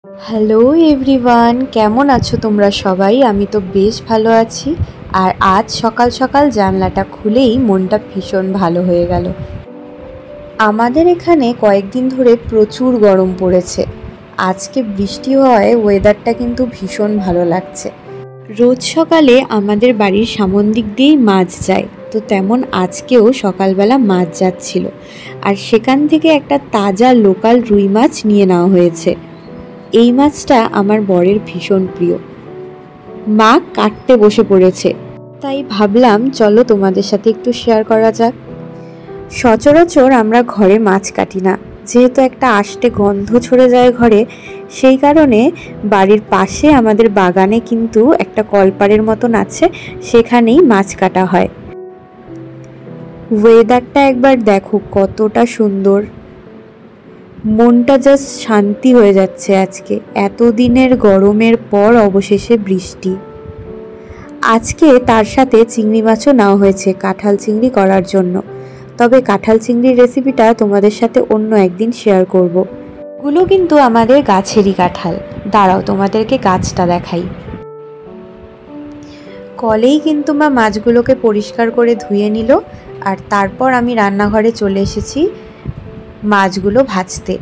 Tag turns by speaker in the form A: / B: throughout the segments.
A: Hello everyone, কেমন আছো তোমরা সবাই? আমি তো বেশ ভালো আছি। আর আজ সকাল সকাল জানলাটা খুলেই মনটা ভীষণ ভালো হয়ে গেল। আমাদের এখানে কয়েকদিন ধরে প্রচুর গরম পড়েছে। আজকে বৃষ্টি হওয়ায় ওয়েদারটা কিন্তু ভীষণ ভালো লাগছে। রোজ সকালে আমাদের বাড়ির সামন দিক দিয়েই মাছ যায়, তো তেমন আজকেও সকালবেলা মাছ যাচ্ছিল। আর সেখান থেকে একটা তাজা লোকাল রুই মাছ নিয়ে নেওয়া হয়েছে। এই মাছটা আমার বরের ভীষণ প্রিয়। মা কাটতে বসে পড়েছে, তাই ভাবলাম চলো তোমাদের সাথে একটু শেয়ার করা যাক। সচরাচর আমরা ঘরে মাছ কাটি না, যেহেতু একটা আষ্টে গন্ধ ছড়ে যায় ঘরে, সেই কারণে বাড়ির পাশে আমাদের বাগানে কিন্তু একটা কলপাড়ের মতন আছে, সেখানেই মাছ কাটা হয়। ওয়েদারটা একবার দেখো কতটা সুন্দর, মনটা জাস্ট শান্তি হয়ে যাচ্ছে আজকে। এতদিনের গরমের পর অবশেষে বৃষ্টি। আজকে তার সাথে চিংড়ি মাছও নেওয়া হয়েছে কাঁঠাল চিংড়ি করার জন্য। তবে কাঁঠাল চিংড়ির রেসিপিটা তোমাদের সাথে অন্য একদিন শেয়ার করব। এগুলো কিন্তু আমাদের গাছেরই কাঁঠাল। দাঁড়াও তোমাদেরকে গাছটা দেখাই। কলেই কিন্তু মা মাছগুলোকে পরিষ্কার করে ধুয়ে নিল, আর তারপর আমি রান্নাঘরে চলে এসেছি মাছগুলো ভাজতে।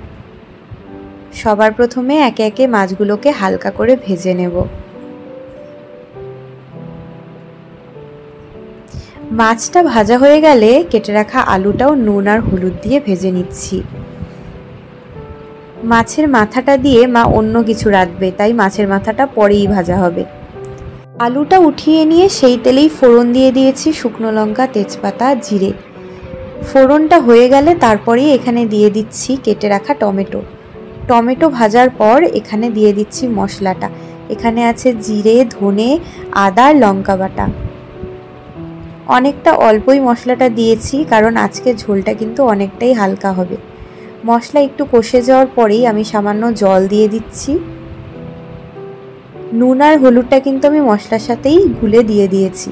A: সবার প্রথমে একে একে মাছগুলোকে হালকা করে ভেজে নেব। মাছটা ভাজা হয়ে গেলে কেটে রাখা আলুটাও নুন আর হলুদ দিয়ে ভেজে নিচ্ছি। মাছের মাথাটা দিয়ে মা অন্য কিছু রাখবে, তাই মাছের মাথাটা পরেই ভাজা হবে। আলুটা উঠিয়ে নিয়ে সেই তেলেই ফোড়ন দিয়ে দিয়েছি শুকনো লঙ্কা, তেজপাতা, জিরে। ফোড়নটা হয়ে গেলে তারপরেই এখানে দিয়ে দিচ্ছি কেটে রাখা টমেটো। টমেটো ভাজার পর এখানে দিয়ে দিচ্ছি মশলাটা। এখানে আছে জিরে, ধনে, আদা, লঙ্কা বাটা। অনেকটা অল্পই মশলাটা দিয়েছি, কারণ আজকে ঝোলটা কিন্তু অনেকটাই হালকা হবে। মশলা একটু কষে যাওয়ার পরেই আমি সামান্য জল দিয়ে দিচ্ছি। নুন আর হলুদটা কিন্তু আমি মশলার সাথেই গুলে দিয়ে দিয়েছি।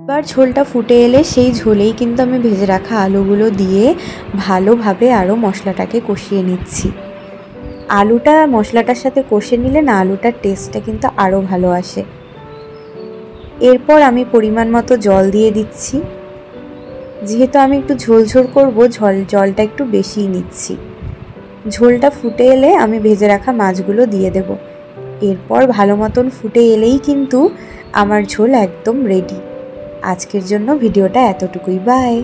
A: এবার ঝোলটা ফুটে এলে সেই ঝোলেই কিন্তু আমি ভেজে রাখা আলুগুলো দিয়ে ভালোভাবে আরও মশলাটাকে কষিয়ে নিচ্ছি। আলুটা মশলাটার সাথে কষে নিলে না আলুটার টেস্টটা কিন্তু আরও ভালো আসে। এরপর আমি পরিমাণ মতো জল দিয়ে দিচ্ছি। যেহেতু আমি একটু ঝোল ঝোল করবো, জলটা একটু বেশিই নিচ্ছি। ঝোলটা ফুটে এলে আমি ভেজে রাখা মাছগুলো দিয়ে দেব। এরপর ভালো মতন ফুটে এলেই কিন্তু আমার ঝোল একদম রেডি। আজকের জন্য ভিডিওটা এতটুকুই। বাই।